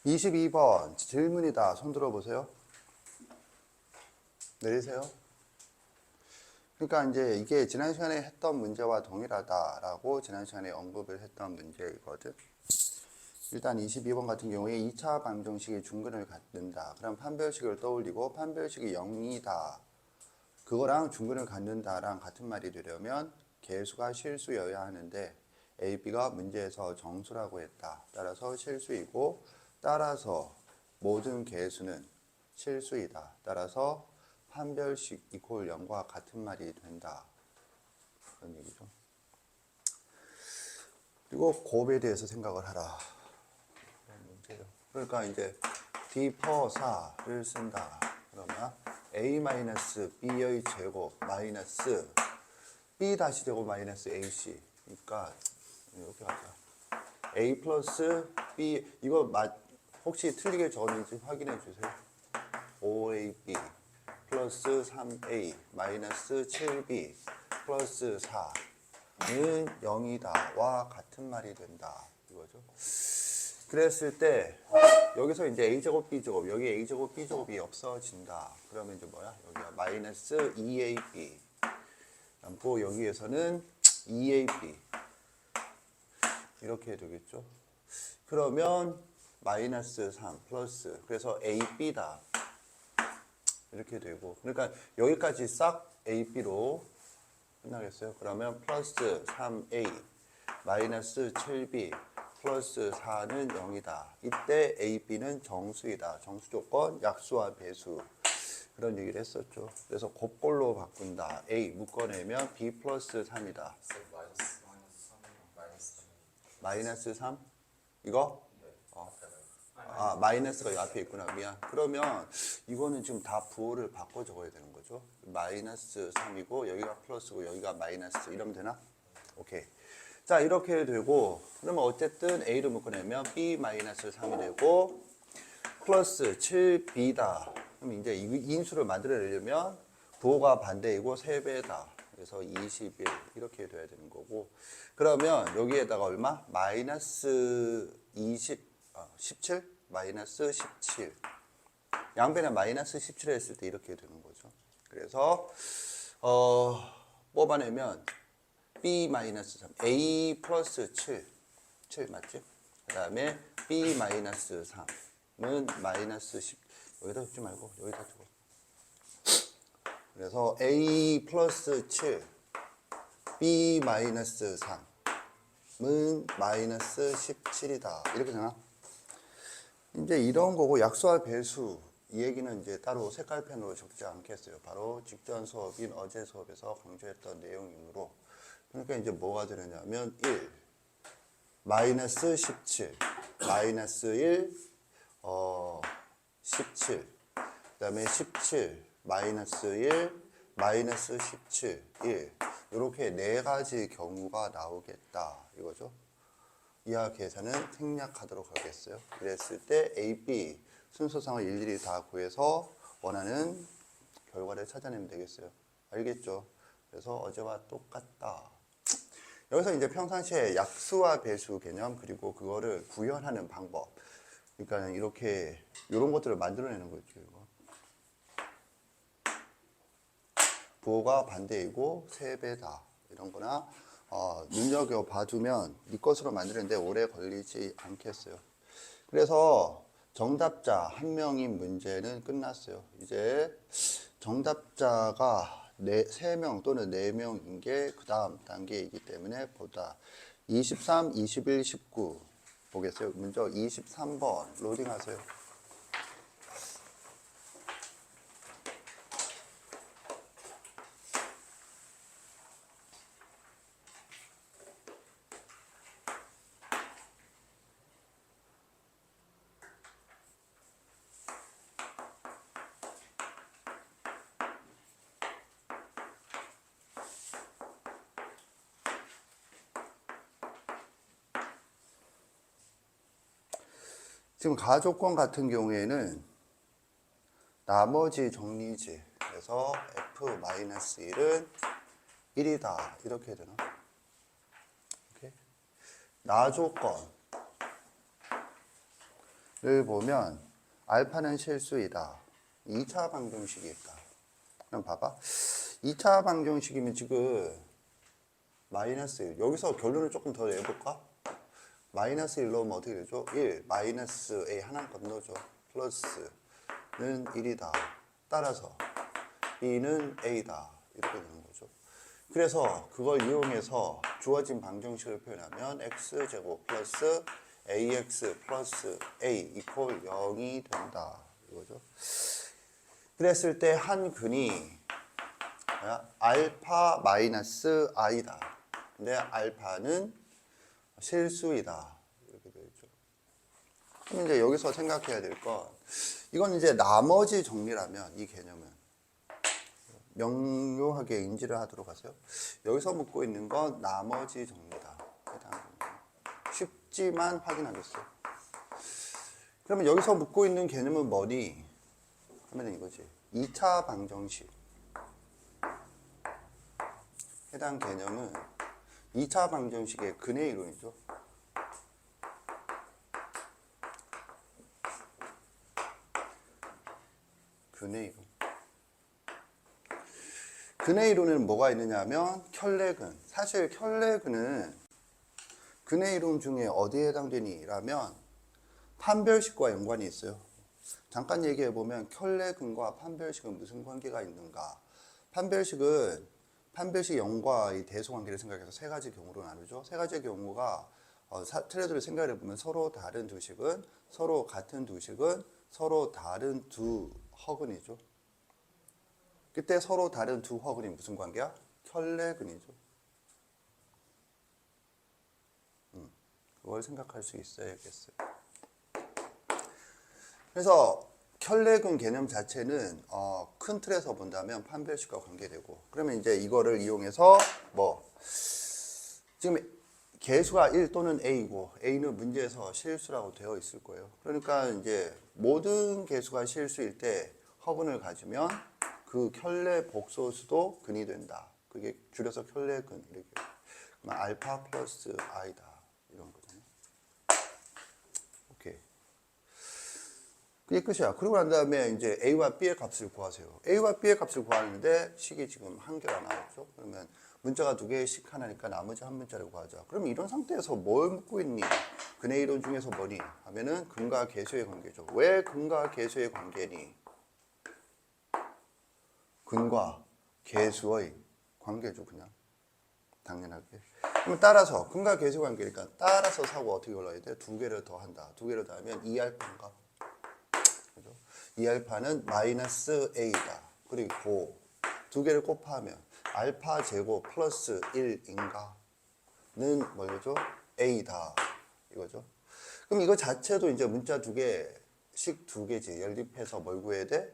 22번 질문이다. 손 들어보세요. 내리세요. 그러니까 이제 이게 지난 시간에 했던 문제와 동일하다라고 지난 시간에 언급을 했던 문제이거든. 일단 22번 같은 경우에 2차 방정식이 중근을 갖는다. 그럼 판별식을 떠올리고 판별식이 0이다. 그거랑 중근을 갖는다랑 같은 말이 되려면 개수가 실수여야 하는데 A, B가 문제에서 정수라고 했다. 따라서 실수이고 따라서 모든 개수는 실수이다. 따라서 판별식 이퀄 0과 같은 말이 된다. 그런 얘기죠. 그리고 곱에 대해서 생각을 하라. 그러니까 이제 D4를 쓴다. 그러면 A-B의 제곱 마이너스 B 다시 제곱 마이너스 AC. 그러니까 이렇게 하자. A 플러스 B 이거 혹시 틀리게 적었는지 확인해 주세요. 5AB 플러스 3A 마이너스 7B 플러스 4는 0이다와 같은 말이 된다. 이거죠. 그랬을 때 여기서 이제 A제곱 B제곱 여기 A제곱 B제곱이 없어진다. 그러면 이제 뭐야? 여기가 마이너스 2AB 남고 여기에서는 2AB 이렇게 되겠죠. 그러면 마이너스 3 플러스 그래서 AB다. 이렇게 되고 그러니까 여기까지 싹 AB로 끝나겠어요. 그러면 플러스 3A 마이너스 7B 플러스 4는 0이다. 이때 AB는 정수이다. 정수 조건 약수와 배수 그런 얘기를 했었죠. 그래서 곱꼴로 바꾼다. A 묶어내면 B 플러스 3이다. 마이너스 3? 이거? 마이너스가 이 앞에 있구나. 미안. 그러면 이거는 지금 다 부호를 바꿔 적어야 되는 거죠. 마이너스 3이고 여기가 플러스고 여기가 마이너스 이러면 되나? 오케이. 자 이렇게 되고 그러면 어쨌든 A를 묶어내면 B-3이 되고 플러스 7B다. 그럼 이제 이 인수를 만들어내려면 부호가 반대이고 3배다. 그래서 21 이렇게 돼야 되는 거고 그러면 여기에다가 얼마? 마이너스 17? 마이너스 17 양변에 마이너스 17 했을 때 이렇게 되는 거죠. 그래서 뽑아내면 B-3 A 플러스 7 맞지? 그 다음에 B-3은 마이너스 10 여기다 적지 말고 여기다 적어. 그래서 A 플러스 7 B-3은 마이너스 17이다. 이렇게 되나? 이제 이런 거고 약수와 배수 이 얘기는 이제 따로 색깔펜으로 적지 않겠어요. 바로 직전 수업인 어제 수업에서 강조했던 내용이므로 그러니까 이제 뭐가 되느냐면 1 마이너스 17 마이너스 1 17 그 다음에 17 마이너스 1 마이너스 17 1 이렇게 네 가지 경우가 나오겠다 이거죠. 이하 계산은 생략하도록 하겠어요. 그랬을 때 A, B 순서상을 일일이 다 구해서 원하는 결과를 찾아내면 되겠어요. 알겠죠? 그래서 어제와 똑같다. 여기서 이제 평상시에 약수와 배수 개념 그리고 그거를 구현하는 방법. 그러니까 이렇게 이런 것들을 만들어내는 거죠. 이거. 부호가 반대이고 3배다. 이런 거나 눈여겨봐두면 네 것으로 만드는데 오래 걸리지 않겠어요. 그래서 정답자 한 명인 문제는 끝났어요. 이제 정답자가 3명 또는 4명인 게 그 다음 단계이기 때문에 보다 23, 21, 19 보겠어요. 먼저 23번 로딩하세요. 지금 가조건 같은 경우에는 나머지 정리지 그래서 F-1은 1이다 이렇게 되나? 오케이. 나조건 보면 알파는 실수이다. 2차 방정식이 있다. 그럼 봐봐. 2차 방정식이면 지금 마이너스 1. 여기서 결론을 조금 더 내볼까? 마이너스 1 넣으면 어떻게 되죠? 1 마이너스 A 하나값 넣어줘. 플러스는 1이다. 따라서 B는 A다. 이렇게 되는 거죠. 그래서 그걸 이용해서 주어진 방정식을 표현하면 x제곱 플러스 ax 플러스 a 이퀄 0이 된다. 이거죠. 그랬을 때 한 근이 알파 마이너스 i다. 근데 알파는 실수이다. 이렇게 되죠. 그럼 이제 여기서 생각해야 될 건 이건 이제 나머지 정리라면 이 개념은 명료하게 인지를 하도록 하세요. 여기서 묻고 있는 건 나머지 정리다. 쉽지만 확인하겠어요. 그러면 여기서 묻고 있는 개념은 뭐니? 하면 이거지. 2차 방정식. 해당 개념은 2차 방정식의 근의 이론이죠. 근의 이론. 근의 이론에는 뭐가 있느냐 하면 켤레근. 사실 켤레근은 근의 이론 중에 어디에 해당되니? 라면 판별식과 연관이 있어요. 잠깐 얘기해 보면 켤레근과 판별식은 무슨 관계가 있는가? 판별식은 판별식 0과의 대소관계를 생각해서 세 가지 경우로 나누죠. 세 가지 경우가 트레드를 생각해 보면 서로 다른 두 식은 서로 같은 두 식은 서로 다른 두 허근이죠. 그때 서로 다른 두 허근이 무슨 관계야? 켤레근이죠. 그걸 생각할 수 있어야겠어요. 그래서 켤레근 개념 자체는 큰 틀에서 본다면 판별식과 관계되고, 그러면 이제 이거를 이용해서 지금 개수가 1 또는 A고 A는 문제에서 실수라고 되어 있을 거예요. 그러니까 이제 모든 개수가 실수일 때 허근을 가지면 그 켤레 복소수도 근이 된다. 그게 줄여서 켤레근 이렇게. 그러면 알파 플러스 i다. 이런 거잖아요. 오케이. 그게 끝이야. 그러고 난 다음에 이제 A와 B의 값을 구하세요. A와 B의 값을 구하는데 식이 지금 한 개가 나왔죠. 그러면 문자가 두 개씩 하나니까 나머지 한 문자를 구하자. 그럼 이런 상태에서 뭘 묻고 있니? 근의 이론 중에서 뭐니? 하면은 근과 계수의 관계죠. 왜 근과 계수의 관계니? 근과 계수의 관계죠, 그냥. 당연하게. 그럼 따라서 근과 계수 관계니까 따라서 사고 어떻게 올라야 돼? 두 개를 더 한다. 두 개를 더하면 2알파인가? 그죠? 2알파는 마이너스 a다. 그리고 두 개를 곱하면 알파 제곱 플러스 1인가? 는 뭐죠? a다. 이거죠. 그럼 이거 자체도 이제 문자 두 개씩 두 개지. 연립해서 뭘 구해야 돼?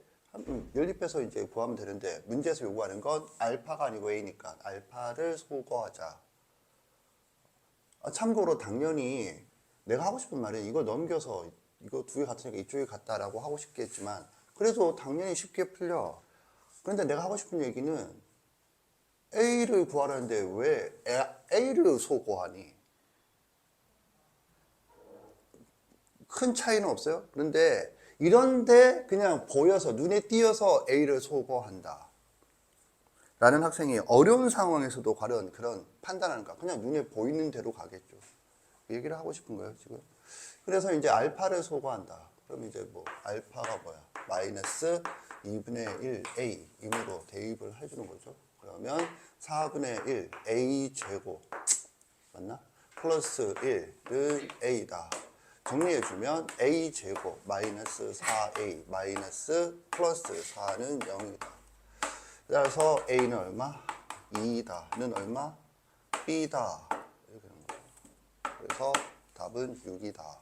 연립해서 이제 구하면 되는데 문제에서 요구하는 건 알파가 아니고 a니까 알파를 소거하자. 참고로 당연히 내가 하고 싶은 말은 이거 넘겨서 이거 두 개 같으니까 이쪽이 같다라고 하고 싶겠지만 그래도 당연히 쉽게 풀려. 그런데 내가 하고 싶은 얘기는 A를 구하라는데 왜 A를 소거하니? 큰 차이는 없어요. 그런데 이런데 그냥 보여서 눈에 띄어서 A를 소거한다 라는 학생이 어려운 상황에서도 과연 그런 판단하는가? 그냥 눈에 보이는 대로 가겠죠. 얘기를 하고 싶은 거예요, 지금. 그래서 이제 알파를 소거한다. 그럼 이제 알파가 뭐야? 마이너스 2분의 1 A 임으로 대입을 해주는 거죠. 그러면 4분의 1 A 제곱 맞나? 플러스 1은 A다. 정리해주면 A 제곱 마이너스 4A 마이너스 플러스 4는 0이다. 따라서 A는 얼마? 2다는 얼마? B다. 이렇게 되는 거죠. 그래서 답은 6이다.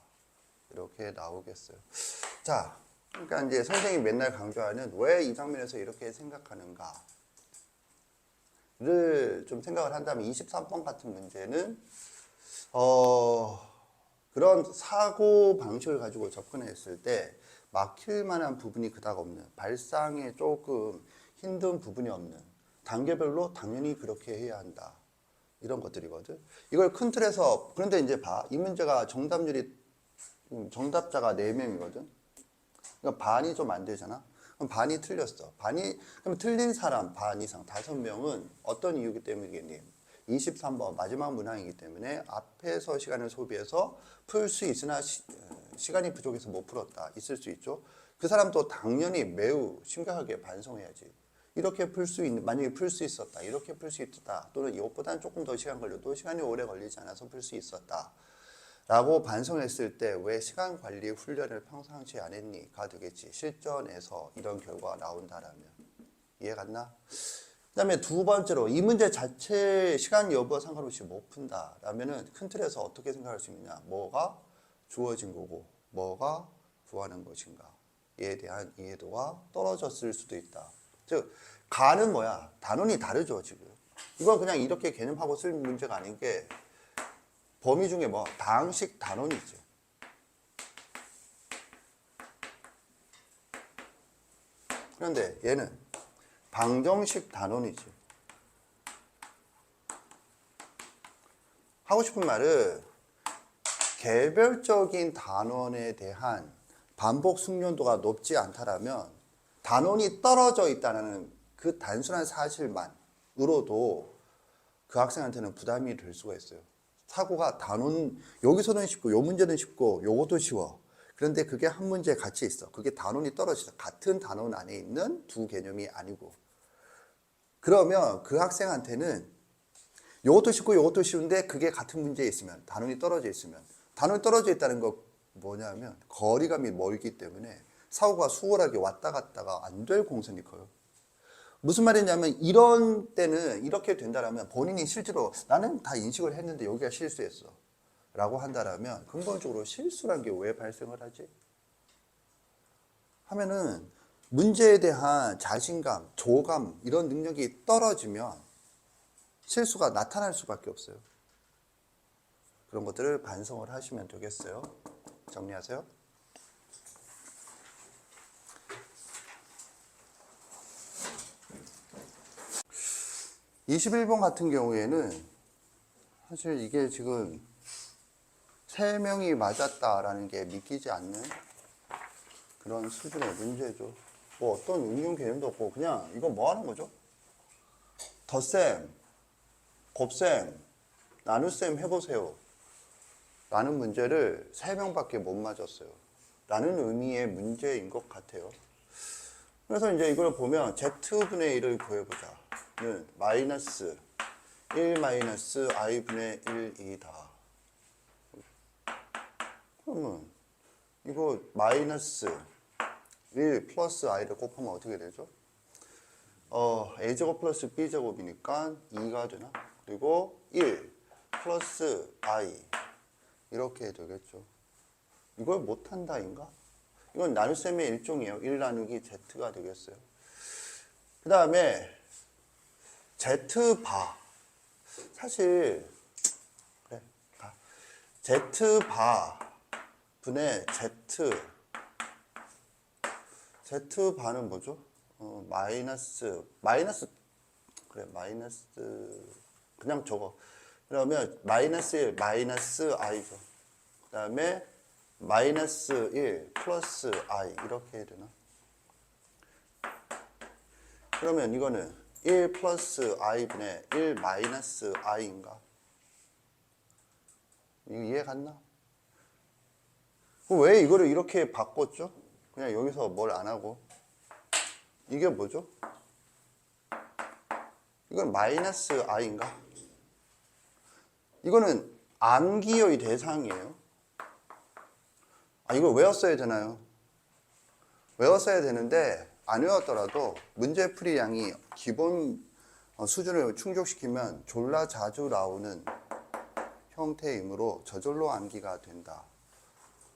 이렇게 나오겠어요. 자, 그러니까 이제 선생님이 맨날 강조하는 왜 이 장면에서 이렇게 생각하는가를 좀 생각을 한다면 23번 같은 문제는 그런 사고 방식을 가지고 접근했을 때 막힐 만한 부분이 그닥 없는, 발상에 조금 힘든 부분이 없는, 단계별로 당연히 그렇게 해야 한다. 이런 것들이거든. 이걸 큰 틀에서, 그런데 이제 봐. 이 문제가 정답률이 정답자가 4명이거든. 그러니까 반이 좀 안 되잖아. 그럼 반이 틀렸어. 그럼 틀린 사람 반 이상 5명은 어떤 이유기 때문이겠니? 23번 마지막 문항이기 때문에 앞에서 시간을 소비해서 풀 수 있으나 시간이 부족해서 못 풀었다. 있을 수 있죠. 그 사람도 당연히 매우 심각하게 반성해야지. 이렇게 풀 수 있는, 만약에 풀 수 있었다. 이렇게 풀 수 있었다. 또는 이것보다는 조금 더 시간 걸려도 시간이 오래 걸리지 않아서 풀 수 있었다. 라고 반성했을 때 왜 시간 관리 훈련을 평상시에 안 했니?가 되겠지. 실전에서 이런 결과가 나온다라면. 이해 갔나? 그 다음에 두 번째로 이 문제 자체 시간 여부와 상관없이 못 푼다 라면은 큰 틀에서 어떻게 생각할 수 있느냐. 뭐가 주어진 거고 뭐가 구하는 것인가. 이에 대한 이해도가 떨어졌을 수도 있다. 즉 가는 뭐야? 단원이 다르죠 지금. 이건 그냥 이렇게 개념하고 쓸 문제가 아닌 게 범위 중에 뭐 다항식 단원이지. 그런데 얘는 방정식 단원이지. 하고 싶은 말은 개별적인 단원에 대한 반복 숙련도가 높지 않다라면 단원이 떨어져 있다는 그 단순한 사실만으로도 그 학생한테는 부담이 될 수가 있어요. 사고가 단원, 여기서는 쉽고 요 문제는 쉽고 요것도 쉬워. 그런데 그게 한 문제에 같이 있어. 그게 단원이 떨어지죠. 같은 단원 안에 있는 두 개념이 아니고. 그러면 그 학생한테는 요것도 쉽고 요것도 쉬운데 그게 같은 문제에 있으면, 단원이 떨어져 있으면, 단원이 떨어져 있다는 거 뭐냐면 거리감이 멀기 때문에 사고가 수월하게 왔다 갔다가 안 될 공산이 커요. 무슨 말이냐면 이런 때는 이렇게 된다라면 본인이 실제로 나는 다 인식을 했는데 여기가 실수했어 라고 한다라면 근본적으로 실수란 게 왜 발생을 하지? 하면은 문제에 대한 자신감, 조감 이런 능력이 떨어지면 실수가 나타날 수밖에 없어요. 그런 것들을 반성을 하시면 되겠어요. 정리하세요. (21번) 같은 경우에는 사실 이게 지금 3명이 맞았다라는 게 믿기지 않는 그런 수준의 문제죠. 뭐 어떤 응용 개념도 없고 그냥 이건 뭐 하는 거죠? 덧셈, 곱셈, 나눗셈 해보세요 라는 문제를 3명밖에 못 맞았어요 라는 의미의 문제인 것 같아요. 그래서 이제 이걸 보면 z분의 1을 구해보자 는 마이너스 1 마이너스 i분의 1이다. 그러면 이거 마이너스 1 플러스 i를 곱하면 어떻게 되죠? a제곱 플러스 b제곱이니까 2가 되나? 그리고 1 플러스 i 이렇게 되겠죠. 이걸 못한다인가? 이건 나눗셈의 일종이에요. 1 나누기 z가 되겠어요. 그 다음에 z바 사실 그래 z바 분의 z바는 뭐죠? 마이너스 그래 마이너스 그냥 적어. 그러면 마이너스 1 마이너스 i죠. 그 다음에 마이너스 1 플러스 i 이렇게 해야 되나? 그러면 이거는 1 플러스 i분의 1 마이너스 i인가? 이거 이해 갔나? 왜 이거를 이렇게 바꿨죠? 그냥 여기서 뭘 안 하고. 이게 뭐죠? 이건 마이너스 i인가? 이거는 암기의 대상이에요. 이걸 외웠어야 되나요? 외웠어야 되는데 안 외웠더라도 문제풀이 양이 기본 수준을 충족시키면 졸라 자주 나오는 형태이므로 저절로 암기가 된다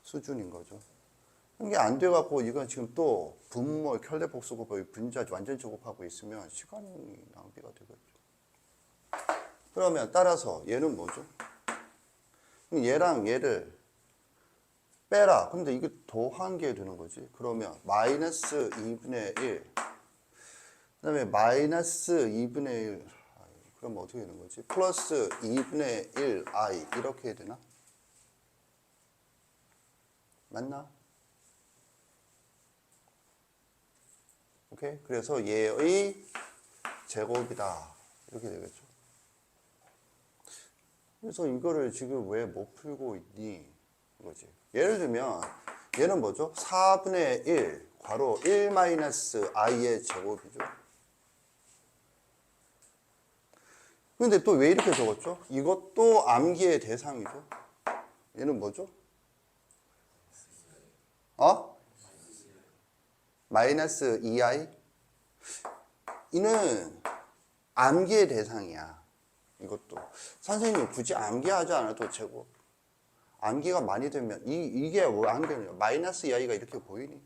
수준인 거죠. 이게 안 돼갖고 이건 지금 또 분모, 켤레복수 곱하기 분자 완전체 곱하고 있으면 시간이 낭비가 되겠죠. 그러면 따라서 얘는 뭐죠? 얘랑 얘를 빼라. 근데 이게 더한 게 되는 거지. 그러면 마이너스 2분의 1. 그 다음에 마이너스 2분의 1. 그럼 어떻게 되는 거지? 플러스 2분의 1 i. 이렇게 해야 되나? 맞나? 오케이? 그래서 얘의 제곱이다. 이렇게 되겠죠. 그래서 이거를 지금 왜 못 풀고 있니? 이거지. 예를 들면 얘는 뭐죠? 4분의 1 괄호 1 마이너스 i의 제곱이죠. 근데 또 왜 이렇게 적었죠? 이것도 암기의 대상이죠. 얘는 뭐죠? 마이너스 2i? 이는 암기의 대상이야. 이것도. 선생님이 굳이 암기하지 않아도 제곱. 암기가 많이 되면, 이게 왜 암기냐? 마이너스 2i가 이렇게 보이니?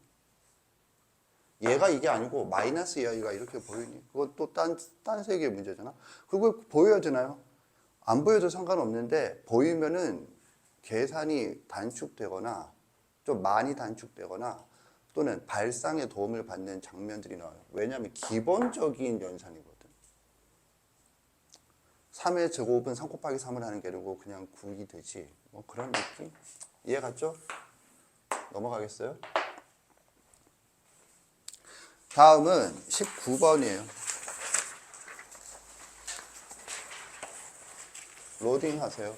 얘가 이게 아니고 마이너스 2i가 이렇게 보이니? 그건 또 딴 세계의 문제잖아. 그걸 보여야 되나요? 안 보여도 상관없는데, 보이면은 계산이 단축되거나, 좀 많이 단축되거나, 또는 발상에 도움을 받는 장면들이 나와요. 왜냐하면 기본적인 연산이거든. 3의 제곱은 3 곱하기 3을 하는 게 아니고 그냥 구이 되지. 뭐 그런 느낌? 이해 갔죠? 넘어가겠어요? 다음은 19번이에요. 로딩 하세요.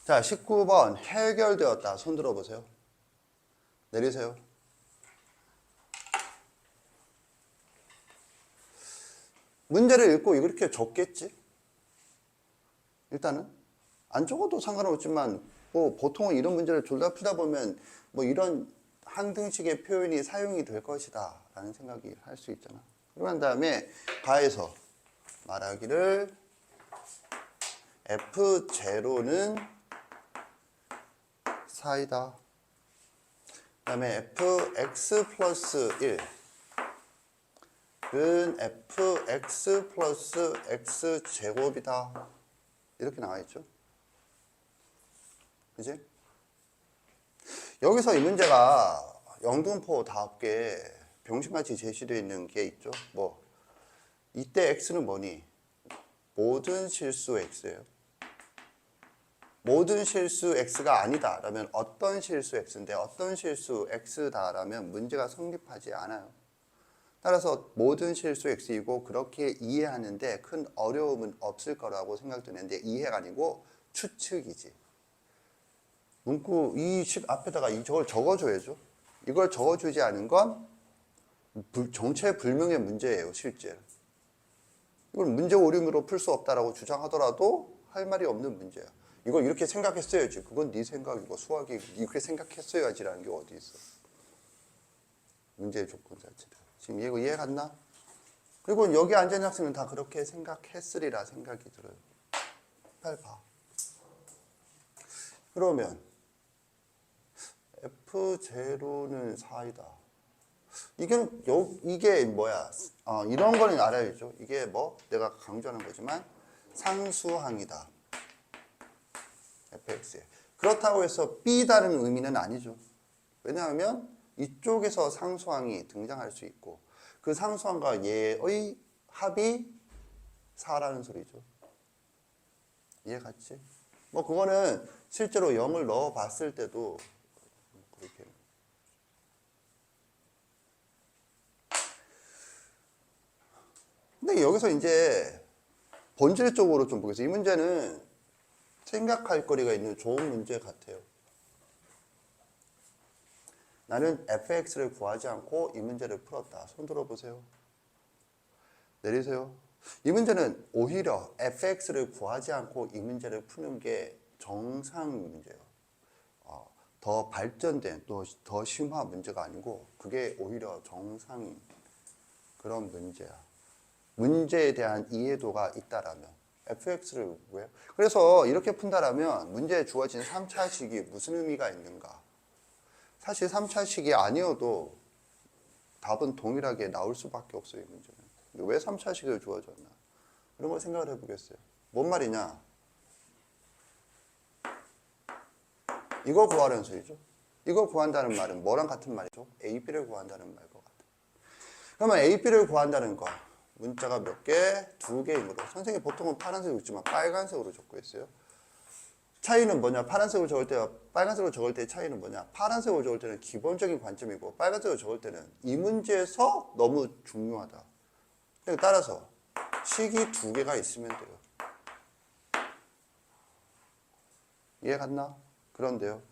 자, 19번 해결되었다. 손 들어보세요. 내리세요. 문제를 읽고 이렇게 적겠지? 일단은 안 적어도 상관없지만 뭐 보통은 이런 문제를 졸라 풀다 보면 뭐 이런 한 등식의 표현이 사용이 될 것이다 라는 생각이 할 수 있잖아. 그런 다음에 가에서 말하기를 F0는 4이다. 그 다음에 fx 플러스 1은 fx 플러스 x 제곱이다. 이렇게 나와 있죠. 그지? 여기서 이 문제가 영등포답게 병신같이 제시되어 있는 게 있죠. 뭐 이때 x는 뭐니? 모든 실수 x예요. 모든 실수 x가 아니다 라면 어떤 실수 x인데 어떤 실수 x다 라면 문제가 성립하지 않아요. 따라서 모든 실수 x이고 그렇게 이해하는데 큰 어려움은 없을 거라고 생각되는데 이해가 아니고 추측이지. 문구 이 식 앞에다가 저걸 적어줘야죠. 이걸 적어주지 않은 건 정체불명의 문제예요. 실제. 이걸 문제 오류로 풀 수 없다라고 주장하더라도 할 말이 없는 문제야. 이걸 이렇게 생각했어야지. 그건 네 생각이고 수학이 이렇게 생각했어야지라는 게 어디 있어. 문제의 조건 자체다. 지금 이해 갔나? 그리고 여기 앉은 학생은 다 그렇게 생각했으리라 생각이 들어요. 빨리 봐. 그러면 F0는 4이다. 이게 뭐야? 이런 거는 알아야죠. 이게 뭐 내가 강조하는 거지만 상수항이다. fx에. 그렇다고 해서 B다는 의미는 아니죠. 왜냐하면 이쪽에서 상수항이 등장할 수 있고 그 상수항과 얘의 합이 4라는 소리죠. 이해 갔지? 뭐 그거는 실제로 0을 넣어 봤을 때도 그렇게. 근데 여기서 이제 본질적으로 좀 보겠습니다. 이 문제는 생각할 거리가 있는 좋은 문제 같아요. 나는 fx를 구하지 않고 이 문제를 풀었다. 손 들어보세요. 내리세요. 이 문제는 오히려 fx를 구하지 않고 이 문제를 푸는 게 정상 문제예요. 더 발전된 또 더 심화 문제가 아니고 그게 오히려 정상인 그런 문제야. 문제에 대한 이해도가 있다라면 fx를 구해요. 그래서 이렇게 푼다라면 문제에 주어진 3차식이 무슨 의미가 있는가? 사실 3차식이 아니어도 답은 동일하게 나올 수밖에 없어요. 이 문제는. 왜 3차식을 주어졌나? 이런 걸 생각을 해보겠어요. 뭔 말이냐? 이거 구하라는 소리죠. 이거 구한다는 말은 뭐랑 같은 말이죠? A, B를 구한다는 말과 같아요. 그러면 A, B를 구한다는 거 문자가 몇 개? 2개이므로 선생님이 보통은 파란색으로 있지만 빨간색으로 적고 있어요. 차이는 뭐냐? 파란색으로 적을 때와 빨간색으로 적을 때의 차이는 뭐냐? 파란색으로 적을 때는 기본적인 관점이고 빨간색으로 적을 때는 이 문제에서 너무 중요하다. 따라서 식이 2개가 있으면 돼요. 이해 갔나? 그런데요.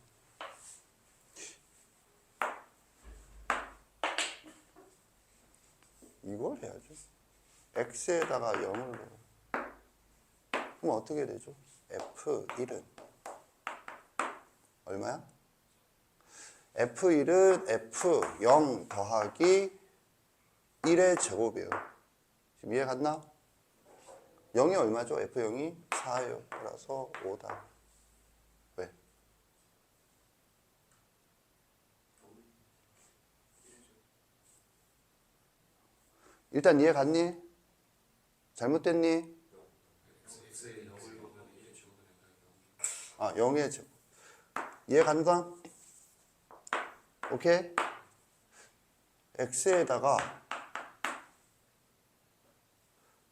이걸 해야죠. x에다가 0을 넣어요. 그럼 어떻게 되죠? f1은 얼마야? f1은 f0 더하기 1의 제곱이에요. 지금 이해 갔나? 0이 얼마죠? f0이 4예요. 따라서 5다. 왜? 일단 이해 갔니? 잘못됐니? 아, 0의 제곱. 이해 간다? 오케이? x에다가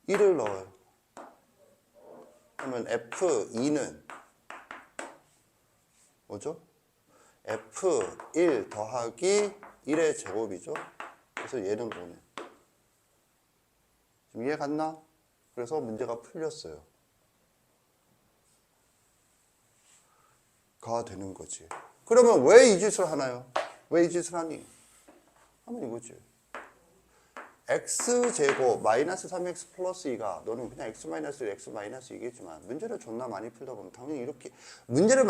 1을 넣어요. 그러면 f2는 뭐죠? f1 더하기 1의 제곱이죠. 그래서 얘는 5네. 지금 이해 갔나? 그래서 문제가 풀렸어요. 가 되는 거지. 그러면 왜 이 짓을 하나요? 왜 이 짓을 하니? 하면 이거지. x제곱 마이너스 3x 플러스 2가 너는 그냥 x 마이너스 1, x 마이너스 2겠지만 문제를 존나 많이 풀다 보면 당연히 이렇게 문제를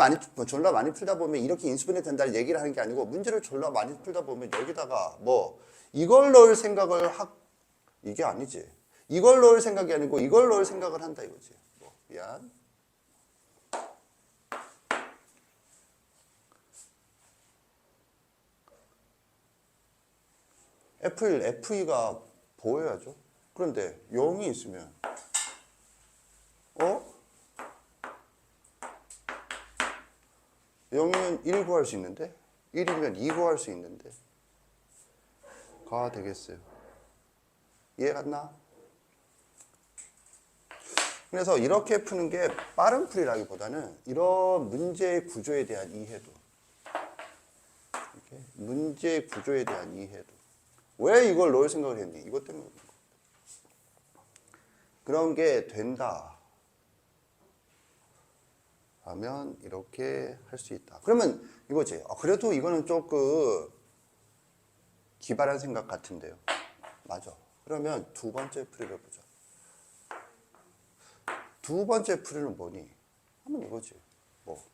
졸라 많이 풀다 보면 이렇게 인수분해 된다는 얘기를 하는 게 아니고 문제를 졸라 많이 풀다 보면 여기다가 뭐 이걸 넣을 생각을 이게 아니지. 이걸 넣을 생각이 아니고 이걸 넣을 생각을 한다 이거지. 뭐 미안. F1, F2가 보여야죠. 그런데 0이 있으면 0이면 1 구할 수 있는데 1이면 2 구할 수 있는데 가 되겠어요. 이해 갔나? 그래서 이렇게 푸는 게 빠른 풀이라기보다는 이런 문제의 구조에 대한 이해도 이렇게 문제의 구조에 대한 이해도 왜 이걸 넣을 생각을 했니? 이것 때문에 그런 거. 그런 게 된다 하면 이렇게 할 수 있다. 그러면 이거지. 그래도 이거는 조금 기발한 생각 같은데요. 맞아. 그러면 두 번째 풀이를 보자. 두 번째 풀이는 뭐니? 하면 이거지. 뭐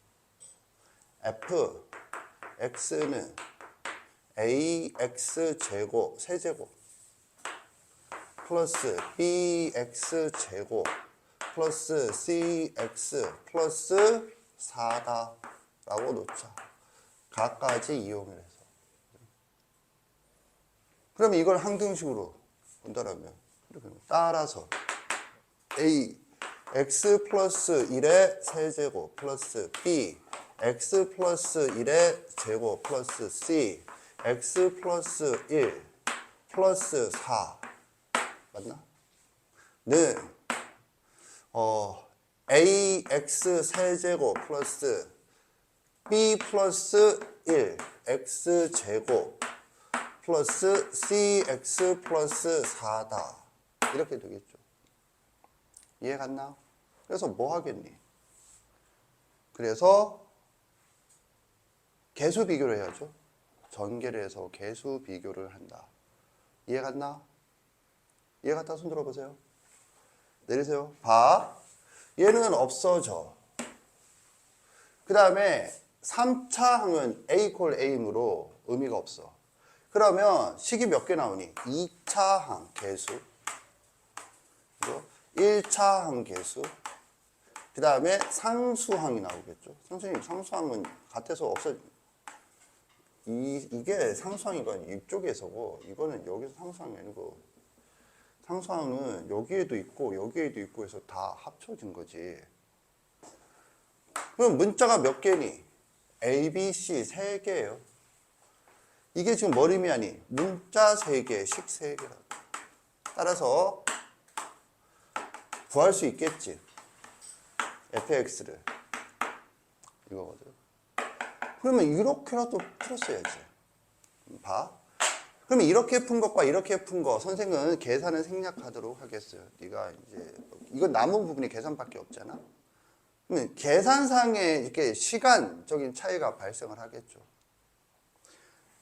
f x는 ax 제곱 세제곱 플러스 bx 제곱 플러스 cx 플러스 4다 라고 놓자. 각까지 이용을 해서. 그러면 이걸 항등식으로 본다라면 따라서 a x 플러스 1의 세제곱 플러스 b x 플러스 1의 제곱 플러스 c x 플러스 1 플러스 4 맞나? 는 ax 세제곱 플러스 b 플러스 1 x 제곱 플러스 cx 플러스 4다 이렇게 되겠죠. 이해 갔나? 그래서 뭐 하겠니? 그래서 개수 비교를 해야죠. 전개를 해서 개수 비교를 한다. 이해 갔나? 이해 갔다 손 들어보세요. 내리세요. 봐. 얘는 없어져. 그 다음에 3차 항은 A 콜 A이므로 의미가 없어. 그러면 식이 몇 개 나오니? 2차 항 개수, 1차 항 개수, 그 다음에 상수항이 나오겠죠. 선생님, 상수항은 같아서 없어. 이게 상수항이건 이쪽에서고, 이거는 여기서 상수항이 아니고, 상수항은 여기에도 있고, 여기에도 있고 해서 다 합쳐진 거지. 그럼 문자가 몇 개니? A, B, C 3개예요. 이게 지금 뭘 의미하니? 문자 3개, 식 3개라고. 따라서 구할 수 있겠지. fx를. 이거거든. 그러면 이렇게라도 풀었어야지. 봐. 그러면 이렇게 푼 것과 이렇게 푼 거, 선생은 계산을 생략하도록 하겠어요. 네가 이제, 이건 남은 부분이 계산밖에 없잖아. 그러면 계산상의 이렇게 시간적인 차이가 발생을 하겠죠.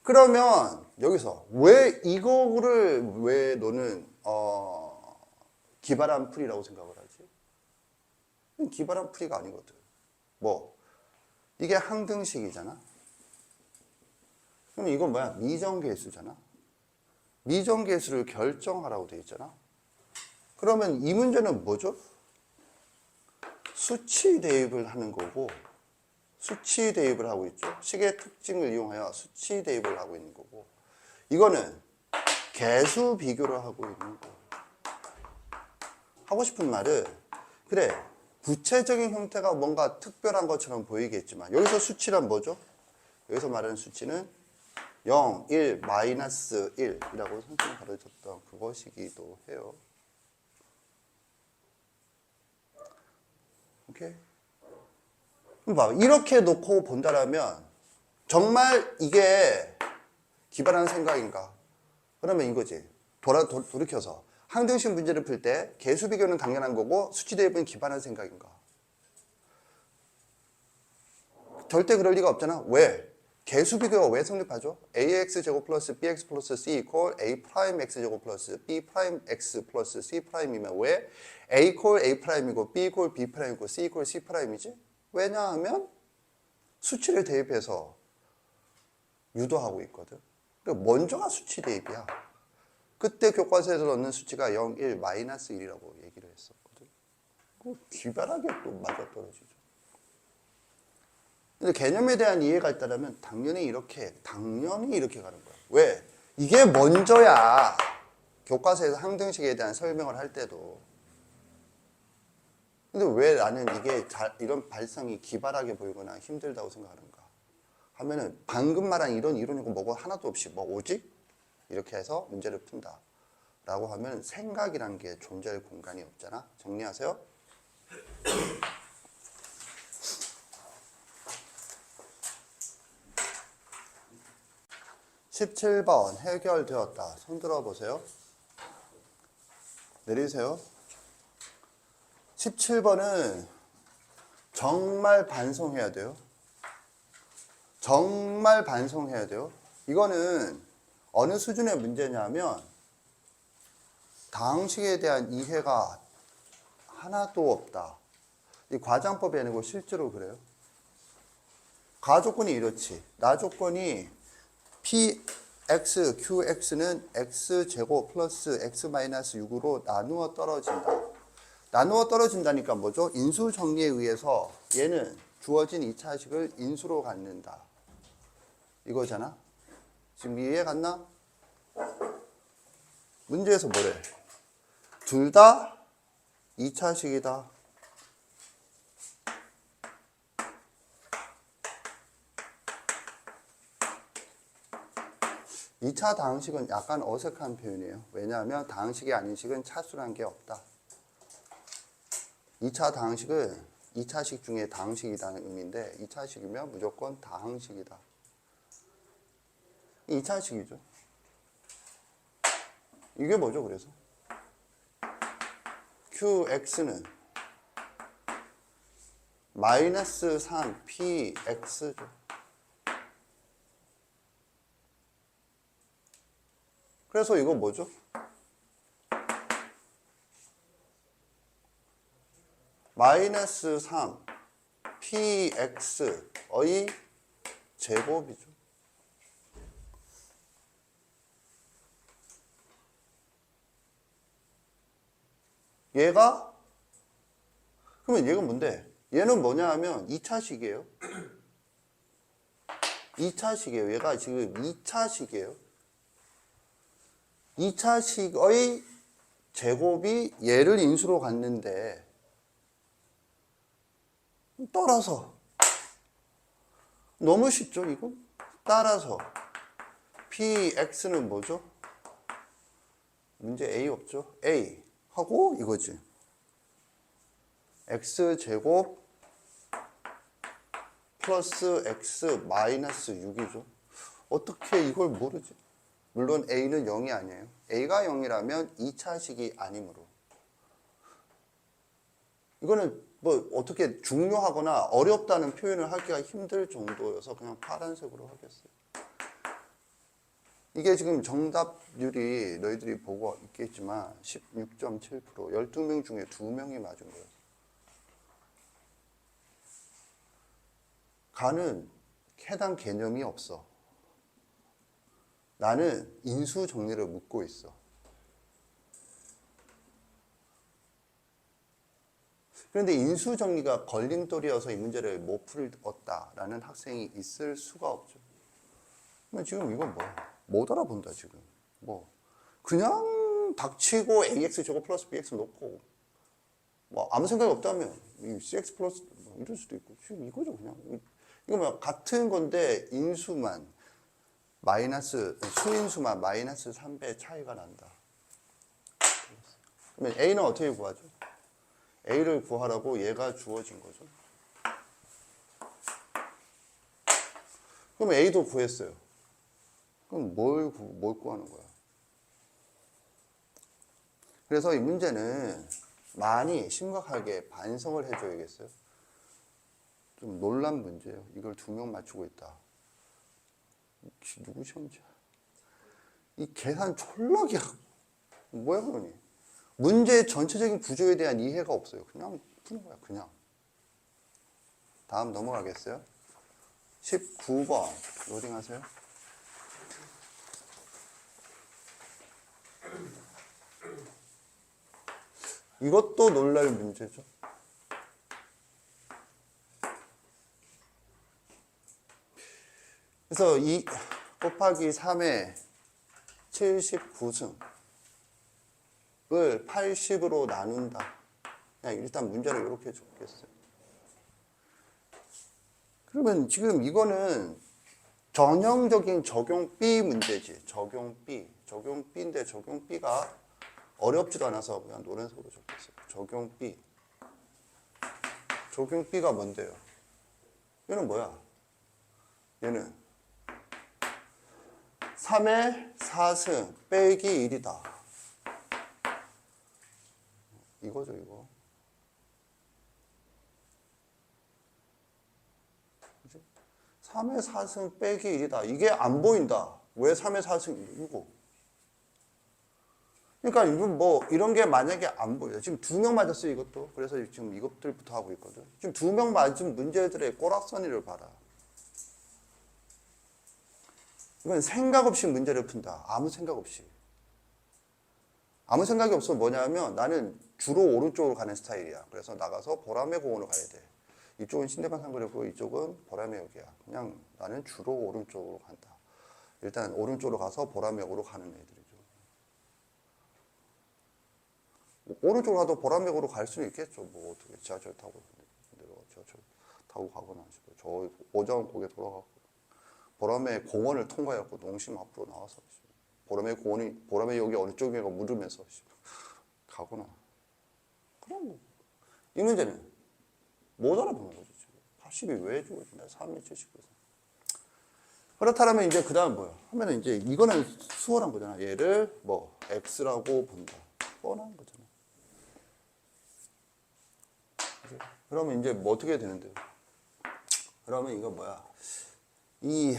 그러면 여기서 왜 이거를 왜 너는 기발한 풀이라고 생각을 하지? 기발한 풀이가 아니거든. 뭐 이게 항등식이잖아. 그럼 이건 뭐야? 미정계수잖아. 미정계수를 결정하라고 돼 있잖아. 그러면 이 문제는 뭐죠? 수치 대입을 하는 거고, 수치 대입을 하고 있죠. 식의 특징을 이용하여 수치 대입을 하고 있는 거고, 이거는 개수 비교를 하고 있는 거. 하고 싶은 말은, 그래, 구체적인 형태가 뭔가 특별한 것처럼 보이겠지만, 여기서 수치란 뭐죠? 여기서 말하는 수치는 0, 1, 마이너스 1이라고 선생님이 가르쳤던 그것이기도 해요. 오케이? 그럼 봐, 이렇게 놓고 본다라면 정말 이게 기발한 생각인가? 그러면 이거지. 돌이켜서 항등식 문제를 풀 때 개수 비교는 당연한 거고 수치 대입은 기발한 생각인가? 절대 그럴 리가 없잖아. 왜? 개수 비교가 왜 성립하죠? ax 제곱 플러스 bx 플러스 c 이퀄 a 프라임 x 제곱 플러스 b 프라임 x 플러스 c 프라임이면 왜 a 이퀄 a 프라임이고 b 이퀄 b 프라임이고 c 이퀄 c 프라임이지? 왜냐하면 수치를 대입해서 유도하고 있거든. 그러니까 먼저가 수치 대입이야. 그때 교과서에서 넣는 수치가 0, 1, 마이너스 1이라고 얘기를 했었거든. 기발하게 또 맞아떨어지죠. 근데 개념에 대한 이해가 있다면 당연히 이렇게 가는 거야. 왜? 이게 먼저야. 교과서에서 항등식에 대한 설명을 할 때도. 근데 왜 나는 이게 이런 발상이 기발하게 보이거나 힘들다고 생각하는가? 하면은 방금 말한 이런 이론이고 뭐고 하나도 없이 뭐 오직 이렇게 해서 문제를 푼다. 라고 하면 생각이란 게 존재할 공간이 없잖아. 정리하세요. 17번 해결되었다. 손 들어보세요. 내리세요. 17번은 정말 반성해야 돼요. 정말 반성해야 돼요. 이거는 어느 수준의 문제냐면 다항식에 대한 이해가 하나도 없다. 이 과장법이 아니고 실제로 그래요. 가조건이 이렇지. 나조건이 px, qx는 x제곱 플러스 x 마이너스 6으로 나누어 떨어진다. 나누어 떨어진다니까 뭐죠? 인수 정리에 의해서 얘는 주어진 2차식을 인수로 갖는다. 이거잖아. 지금 이해 갔나? 문제에서 뭐래? 둘 다 2차식이다. 이 차 다항식은 약간 어색한 표현이에요. 왜냐하면 다항식이 아닌 식은 차수란 게 없다. 2차 다항식은 2차식 중에 다항식이라는 의미인데 2차식이면 무조건 다항식이다. 2차식이죠. 이게 뭐죠, 그래서? qx는 마이너스 3px죠. 그래서 이거 뭐죠? 마이너스 3px의 제곱이죠. 얘가 그러면 얘가 뭔데? 얘는 뭐냐 하면 2차식이에요. 2차식이에요. 얘가 지금 2차식이에요. 2차식의 제곱이 얘를 인수로 갔는데 따라서 너무 쉽죠 이거? 따라서 px는 뭐죠? 문제 a 없죠? a 하고 이거지. x제곱 플러스 x 마이너스 6이죠. 어떻게 이걸 모르지? 물론 a는 0이 아니에요. a가 0이라면 2차식이 아니므로. 이거는 뭐 어떻게 중요하거나 어렵다는 표현을 하기가 힘들 정도여서 그냥 파란색으로 하겠어요. 이게 지금 정답률이 너희들이 보고 있겠지만 16.7% 12명 중에 2명이 맞은 거예요. 가는 해당 개념이 없어. 나는 인수 정리를 묻고 있어. 그런데 인수 정리가 걸림돌이어서 이 문제를 못 풀었다라는 학생이 있을 수가 없죠. 지금 이건 뭐야? 못 알아본다 지금. 뭐 그냥 닥치고 ax 제곱 플러스 bx 놓고 뭐 아무 생각이 없다면 이 cx 플러스 뭐 이럴 수도 있고 지금 이거죠 그냥. 이거 뭐 같은 건데 인수만 마이너스 수인수만 마이너스 3배 차이가 난다. 그러면 a는 어떻게 구하죠? a를 구하라고 얘가 주어진 거죠. 그럼 a도 구했어요. 그럼 뭘 구하는 거야? 그래서 이 문제는 많이 심각하게 반성을 해줘야겠어요. 좀 놀란 문제예요. 이걸 2명 맞추고 있다. 누구 시험지야? 이 계산 촐락이야. 뭐야 그러니? 문제의 전체적인 구조에 대한 이해가 없어요. 그냥 푸는 거야. 그냥. 다음 넘어가겠어요? 19번 로딩하세요. 이것도 놀랄 문제죠. 그래서 2 곱하기 3의 79승을 80으로 나눈다. 그냥 일단 문제를 이렇게 적겠어요. 그러면 지금 이거는 전형적인 적용 B 문제지. 적용 B. 적용 B인데 적용 B가 어렵지도 않아서 그냥 노란색으로 적겠어요. 적용 B. 적용 B가 뭔데요? 얘는 뭐야? 얘는 3의 4승 빼기 1이다. 이거죠, 이거. 그치? 3의 4승 빼기 1이다. 이게 안 보인다. 왜 3의 4승? 이거. 그러니까 이건 뭐 이런 게 만약에 안 보여요. 지금 2명 맞았어요, 이것도. 그래서 지금 이것들부터 하고 있거든. 지금 2명 맞은 문제들의 꼬락서니를 봐라. 이건 생각 없이 문제를 푼다. 아무 생각 없이. 아무 생각이 없어 뭐냐면 나는 주로 오른쪽으로 가는 스타일이야. 그래서 나가서 보라매 공원을 가야 돼. 이쪽은 신대방 상거리고 이쪽은 보라매 역이야. 그냥 나는 주로 오른쪽으로 간다. 일단 오른쪽으로 가서 보라매역으로 가는 애들이죠. 오른쪽으로 가도 보라매역으로 갈 수는 있겠죠. 뭐 어떻게 지하철 타고 지하철 타고 가거나 저 오정 고개 돌아가고 보라매 공원을 통과해갖고 농심 앞으로 나와서 보라매 공원이 보라매역이 어느 쪽인가 물으면서 가거나. 그럼 이 문제는 못 알아보는 거죠. 80이 왜 주어진다? 3의 79. 그렇다면 이제 그 다음 뭐야? 하면은 이제 이거는 수월한 거잖아. 얘를 뭐 x라고 본다. 뻔한 거잖아. 그러면 이제 뭐 어떻게 되는데요? 그러면 이거 뭐야? 이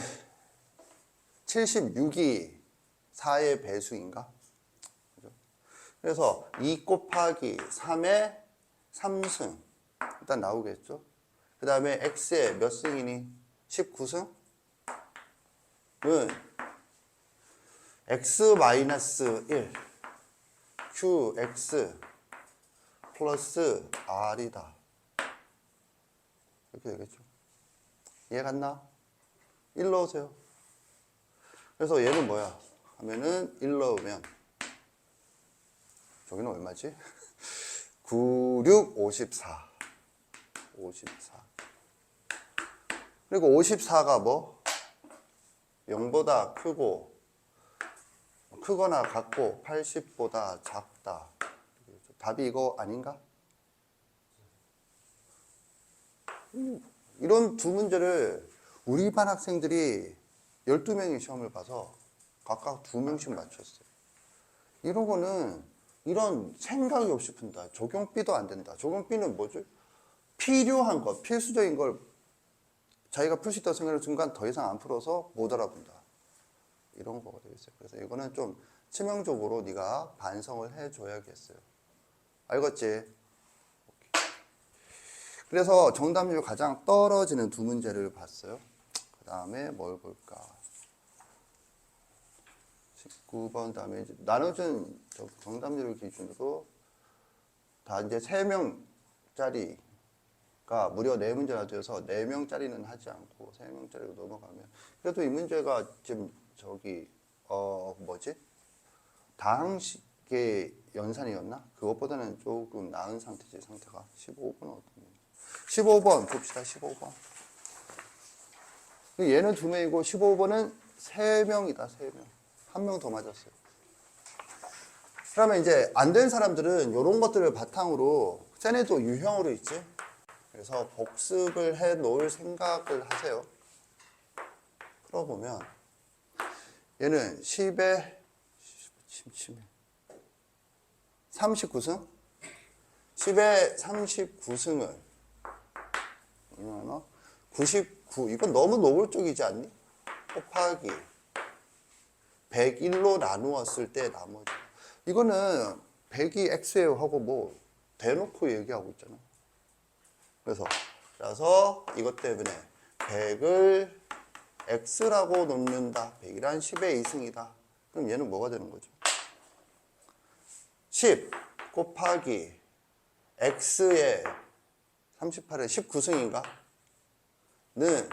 76이 4의 배수인가? 그래서 2 곱하기 3의 3승 일단 나오겠죠? 그 다음에 x의 몇 승이니? 19승? 은 x-1 qx 플러스 r이다. 이렇게 되겠죠. 이해 갔나? 1 넣으세요. 그래서 얘는 뭐야? 하면은 1 넣으면 저기는 얼마지? 9, 6, 54. 54. 그리고 54가 뭐? 0보다 크고 크거나 같고 80보다 작다. 답이 이거 아닌가? 이런 두 문제를 우리 반 학생들이 12명이 시험을 봐서 각각 2명씩 맞췄어요. 이런 거는 이런 생각이 없이 푼다. 적용비도 안 된다. 적용비는 뭐죠? 필요한 것, 필수적인 걸 자기가 풀 수 있다고 생각하는 순간 더 이상 안 풀어서 못 알아본다. 이런 거가 되겠어요. 그래서 이거는 좀 치명적으로 네가 반성을 해줘야겠어요. 알겠지? 그래서 정답률 가장 떨어지는 두 문제를 봤어요. 그 다음에 뭘 볼까? 19번 다음에 이제 나눠준 정답률을 기준으로 다 이제 3명짜리가 무려 4문제나 되어서 4명짜리는 하지 않고 3명짜리로 넘어가면 그래도 이 문제가 지금 저기 뭐지? 다항식의 연산이었나? 그것보다는 조금 나은 상태지. 상태가 15번은 어떤 문제? 15번 봅시다. 15번 얘는 2명이고 15번은 3명이다. 3명. 1명 더 맞았어요. 그러면 이제 안 된 사람들은 이런 것들을 바탕으로 쟤네도 유형으로 있지. 그래서 복습을 해 놓을 생각을 하세요. 풀어보면 얘는 10에 39승? 10에 39승은 99. 이건 너무 노골적이지 않니? 곱하기 101로 나누었을 때 나머지. 이거는 100이 x예요 하고 뭐 대놓고 얘기하고 있잖아. 그래서 이것 때문에 100을 x라고 놓는다. 100이란 10의 2승이다. 그럼 얘는 뭐가 되는 거죠? 10 곱하기 x의 38은 19승인가? 는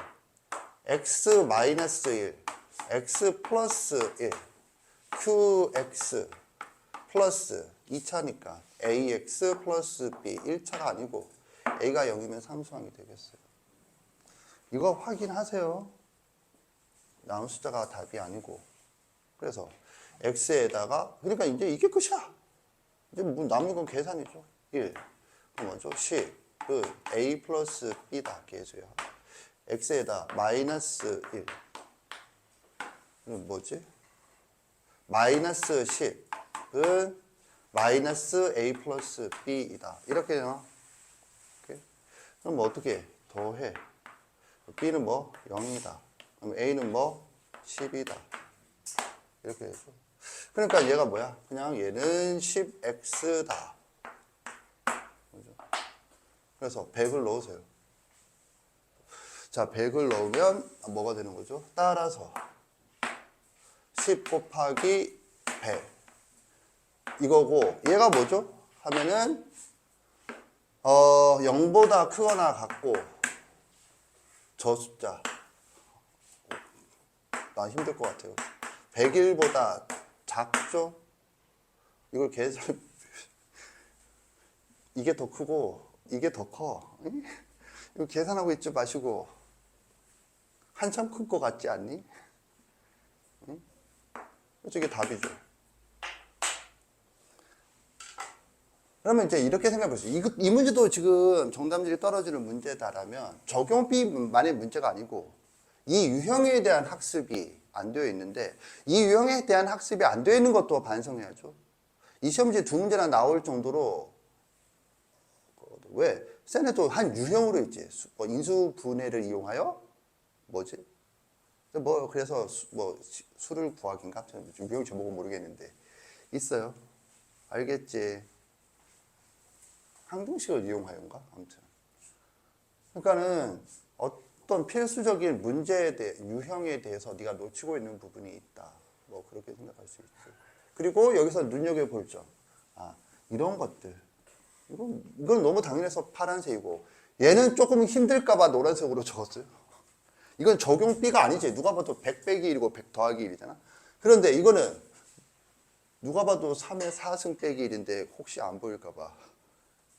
x 마이너스 1, x 플러스 1, qx 플러스 2차니까 ax 플러스 b 1차가 아니고 a가 0이면 상수항이 되겠어요. 이거 확인하세요. 나온 숫자가 답이 아니고. 그래서 x에다가 그러니까 이제 이게 끝이야. 이제 뭐 남은 건 계산이죠. 1. 그럼 먼저 10은 a 플러스 b다. 계수야. x에다 마이너스 1. 이건 뭐지? 마이너스 10은 마이너스 a 플러스 b이다. 이렇게 되나? 그럼 뭐 어떻게 더해? b는 뭐? 0이다. 그럼 a는 뭐? 10이다. 이렇게 되죠. 그러니까 얘가 뭐야? 그냥 얘는 10x다. 그래서 100을 넣으세요. 자, 100을 넣으면 뭐가 되는 거죠? 따라서 10 곱하기 100 이거고 얘가 뭐죠? 하면은 0보다 크거나 같고 저 숫자 나 힘들 것 같아요. 101보다 작죠? 이걸 계산 이게 더 크고 이게 더 커. 이거 계산하고 있지 마시고 한참 큰 것 같지 않니? 응? 이게 답이죠. 그러면 이제 이렇게 생각해 보세요. 이 문제도 지금 정답률이 떨어지는 문제다라면 적용비만의 문제가 아니고 이 유형에 대한 학습이 안 되어 있는데 이 유형에 대한 학습이 안 되어 있는 것도 반성해야죠. 이 시험지 2문제나 나올 정도로 왜? 쌤에도 한 유형으로 있지. 뭐 인수분해를 이용하여 뭐지? 뭐 그래서 수를 구하기인가? 유형 제목은 모르겠는데 있어요. 알겠지? 항등식을 이용하여인가? 아무튼. 그러니까는 어떤 필수적인 문제에 대해 유형에 대해서 네가 놓치고 있는 부분이 있다. 뭐 그렇게 생각할 수 있죠. 그리고 여기서 눈여겨볼 점. 이런 것들. 이건 너무 당연해서 파란색이고 얘는 조금 힘들까봐 노란색으로 적었어요. 이건 적용 B가 아니지. 누가 봐도 100 빼기 1이고 100 더하기 1이잖아. 그런데 이거는 누가 봐도 3의 4승 빼기 1인데 혹시 안 보일까봐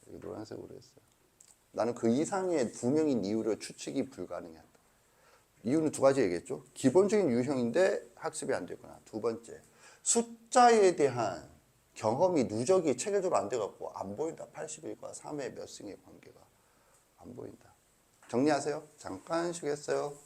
노란색으로 했어요. 나는 그 이상의 부명인 이유를 추측이 불가능하다. 이유는 두 가지 얘기했죠. 기본적인 유형인데 학습이 안 되거나. 두 번째, 숫자에 대한 경험이 누적이 체계적으로 안 돼갖고 안 보인다. 81과 3의 몇 승의 관계가 안 보인다. 정리하세요. 잠깐 쉬겠어요.